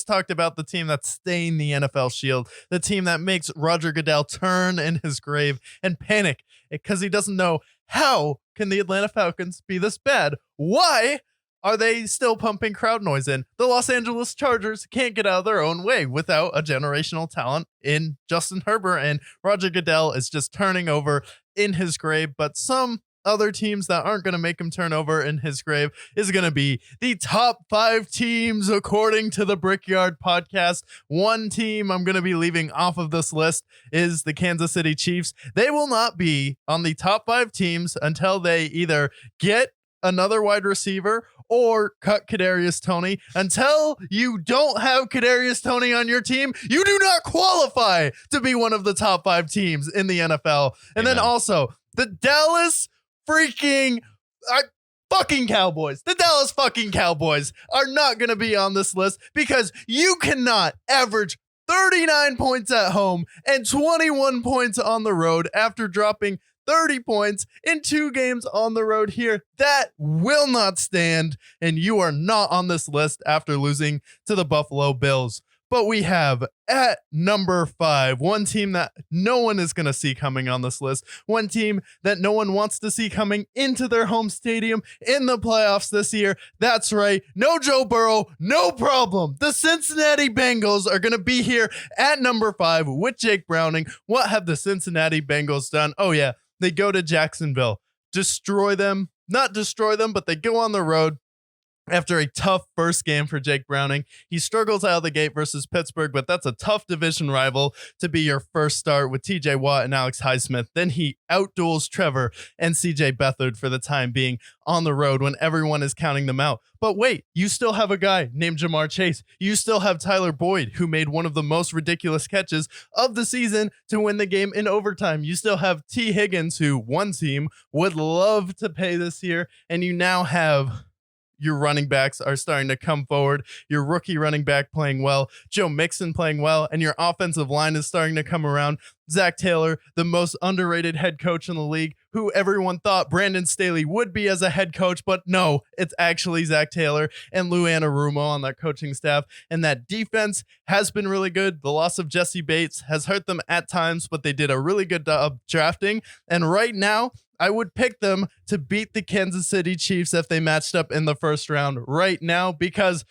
just talked about the team that's stained the NFL shield, the team that makes Roger Goodell turn in his grave and panic because he doesn't know how can the Atlanta Falcons be this bad? Why are they still pumping crowd noise in? The Los Angeles Chargers can't get out of their own way without a generational talent in Justin Herbert, and Roger Goodell is just turning over in his grave. But some other teams that aren't going to make him turn over in his grave is going to be the top 5 teams according to the Brickyard podcast. One team I'm going to be leaving off of this list is the Kansas City Chiefs. They will not be on the top 5 teams until they either get another wide receiver or cut Kadarius Toney. Until you don't have Kadarius Toney on your team, you do not qualify to be one of the top 5 teams in the NFL. And then also the Dallas fucking Cowboys. The Dallas fucking Cowboys are not going to be on this list because you cannot average 39 points at home and 21 points on the road after dropping 30 points in 2 games on the road here. That will not stand, and you are not on this list after losing to the Buffalo Bills. But we have at number 5, one team that no one is going to see coming on this list, one team that no one wants to see coming into their home stadium in the playoffs this year. That's right. No Joe Burrow, no problem. The Cincinnati Bengals are going to be here at number 5 with Jake Browning. What have the Cincinnati Bengals done? Oh, yeah. They go to Jacksonville, destroy them, not destroy them, but they go on the road. After a tough first game for Jake Browning, he struggles out of the gate versus Pittsburgh, but that's a tough division rival to be your first start with TJ Watt and Alex Highsmith. Then he outduels Trevor and CJ Beathard for the time being on the road when everyone is counting them out. But wait, you still have a guy named Jamar Chase. You still have Tyler Boyd, who made one of the most ridiculous catches of the season to win the game in overtime. You still have T. Higgins, who one team would love to pay this year. And you now have your running backs are starting to come forward. Your rookie running back playing well, Joe Mixon playing well, and your offensive line is starting to come around. Zach Taylor, the most underrated head coach in the league, who everyone thought Brandon Staley would be as a head coach, but no, it's actually Zach Taylor and Lou Anarumo on that coaching staff. And that defense has been really good. The loss of Jesse Bates has hurt them at times, but they did a really good job drafting. And right now, I would pick them to beat the Kansas City Chiefs if they matched up in the first round right now, because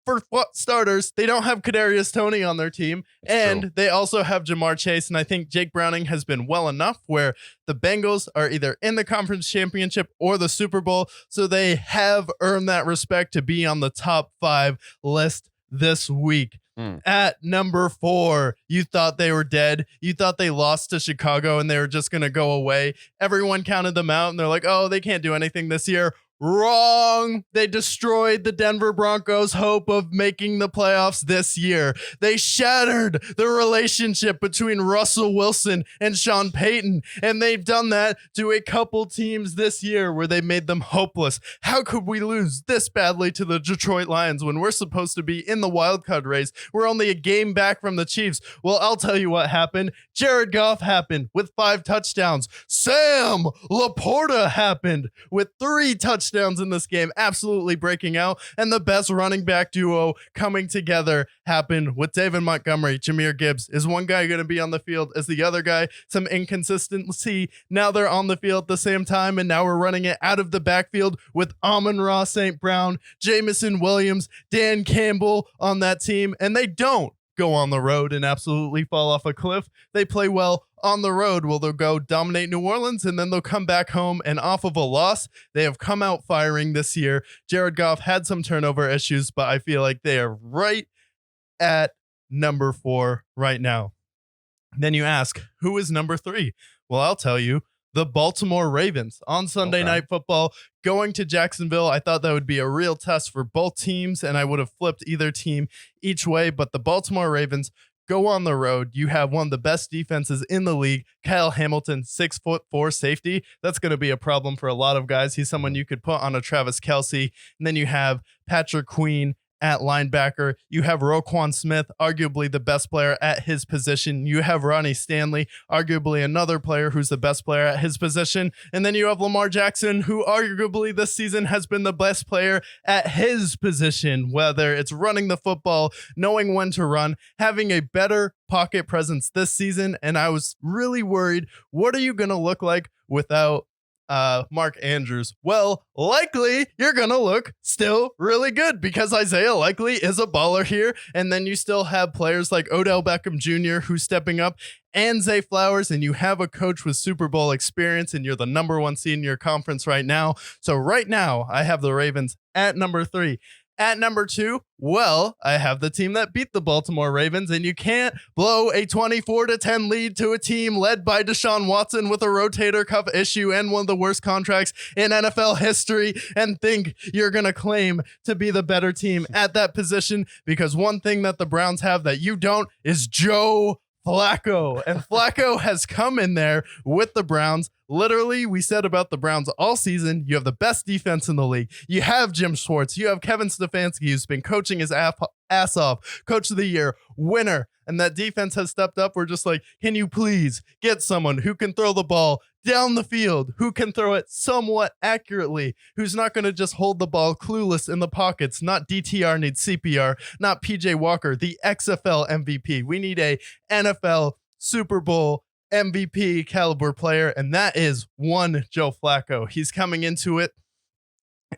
for starters, they don't have Kadarius Toney on their team, and they also have Jamar Chase. And I think Jake Browning has been well enough where the Bengals are either in the conference championship or the Super Bowl. So they have earned that respect to be on the top 5 list this week. At number 4, you thought they were dead. You thought they lost to Chicago and they were just going to go away. Everyone counted them out and they're like, oh, they can't do anything this year. Wrong. They destroyed the Denver Broncos' hope of making the playoffs this year. They shattered the relationship between Russell Wilson and Sean Payton, and they've done that to a couple teams this year where they made them hopeless. How could we lose this badly to the Detroit Lions when we're supposed to be in the wildcard race? We're only a game back from the Chiefs. Well, I'll tell you what happened. Jared Goff happened with 5 touchdowns. Sam Laporta happened with 3 touchdowns in this game, absolutely breaking out. And the best running back duo coming together happened with David Montgomery. Jahmyr Gibbs. Is one guy going to be on the field? Is the other guy? Some inconsistency. Now they're on the field at the same time, and now we're running it out of the backfield with Amon-Ra St. Brown, Jamison Williams, Dan Campbell on that team, and they don't go on the road and absolutely fall off a cliff. They play well on the road. Well, they'll go dominate New Orleans and then they'll come back home, and off of a loss, they have come out firing this year. Jared Goff had some turnover issues, but I feel like they are right at number 4 right now. Then you ask, who is number 3? Well, I'll tell you. The Baltimore Ravens on Sunday Night Football going to Jacksonville. I thought that would be a real test for both teams, and I would have flipped either team each way. But the Baltimore Ravens go on the road. You have one of the best defenses in the league. Kyle Hamilton, 6'4" safety. That's going to be a problem for a lot of guys. He's someone you could put on a Travis Kelce. And then you have Patrick Queen at linebacker. You have Roquan Smith, arguably the best player at his position. You have Ronnie Stanley, arguably another player who's the best player at his position. And then you have Lamar Jackson, who arguably this season has been the best player at his position, whether it's running the football, knowing when to run, having a better pocket presence this season. And I was really worried, what are you going to look like without Mark Andrews? Well, likely you're gonna look still really good because Isaiah Likely is a baller here, and then you still have players like Odell Beckham Jr. who's stepping up, and Zay Flowers, and you have a coach with Super Bowl experience, and you're the number 1 seed in your conference right now. So right now I have the Ravens at number 3. At number 2, well, I have the team that beat the Baltimore Ravens, and you can't blow a 24-10 lead to a team led by Deshaun Watson with a rotator cuff issue and one of the worst contracts in NFL history and think you're going to claim to be the better team at that position, because one thing that the Browns have that you don't is Joe Flacco. And Flacco has come in there with the Browns. Literally, we said about the Browns all season, you have the best defense in the league. You have Jim Schwartz. You have Kevin Stefanski, who's been coaching his ass off. Coach of the year, winner. And that defense has stepped up. We're just like, can you please get someone who can throw the ball down the field, who can throw it somewhat accurately, who's not going to just hold the ball clueless in the pockets. Not DTR needs CPR, not PJ Walker, the XFL MVP. We need a NFL Super Bowl MVP caliber player, and that is one Joe Flacco. He's coming into it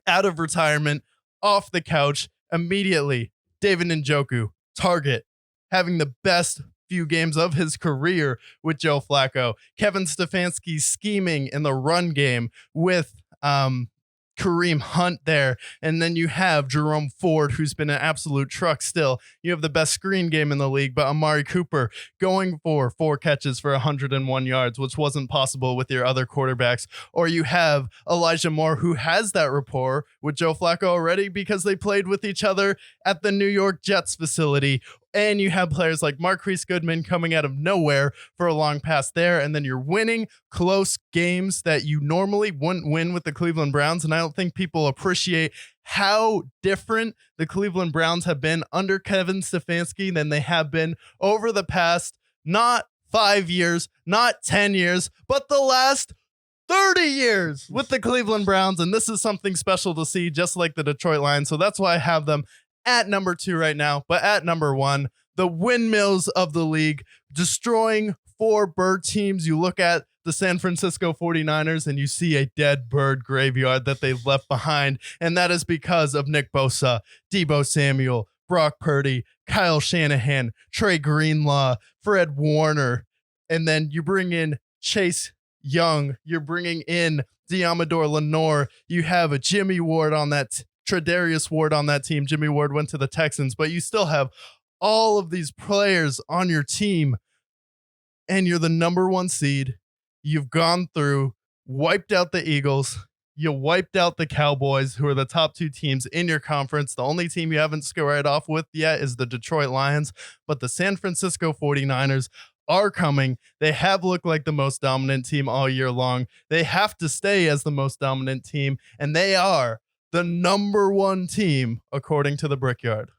out of retirement, off the couch, immediately. David Njoku, target, having the best few games of his career with Joe Flacco. Kevin Stefanski scheming in the run game with Kareem Hunt there. And then you have Jerome Ford, who's been an absolute truck still. You have the best screen game in the league, but Amari Cooper going for 4 catches for 101 yards, which wasn't possible with your other quarterbacks. Or you have Elijah Moore, who has that rapport with Joe Flacco already because they played with each other at the New York Jets facility. And you have players like Marquise Goodman coming out of nowhere for a long pass there. And then you're winning close games that you normally wouldn't win with the Cleveland Browns. And I don't think people appreciate how different the Cleveland Browns have been under Kevin Stefanski than they have been over the past, not 5 years, not 10 years, but the last 30 years with the Cleveland Browns. And this is something special to see, just like the Detroit Lions. So that's why I have them at number 2 right now. But at number 1, the windmills of the league, destroying 4 bird teams. You look at the San Francisco 49ers and you see a dead bird graveyard that they've left behind. And that is because of Nick Bosa, Deebo Samuel, Brock Purdy, Kyle Shanahan, Trey Greenlaw, Fred Warner. And then you bring in Chase Young. You're bringing in Diamador Lenore. You have a Jimmy Ward on that Tre'Davious Ward on that team. Jimmy Ward went to the Texans, but you still have all of these players on your team, and you're the number 1 seed. You've gone through, wiped out the Eagles. You wiped out the Cowboys, who are the top 2 teams in your conference. The only team you haven't squared off with yet is the Detroit Lions, but the San Francisco 49ers are coming. They have looked like the most dominant team all year long. They have to stay as the most dominant team, and they are the number 1 team according to the Brickyard.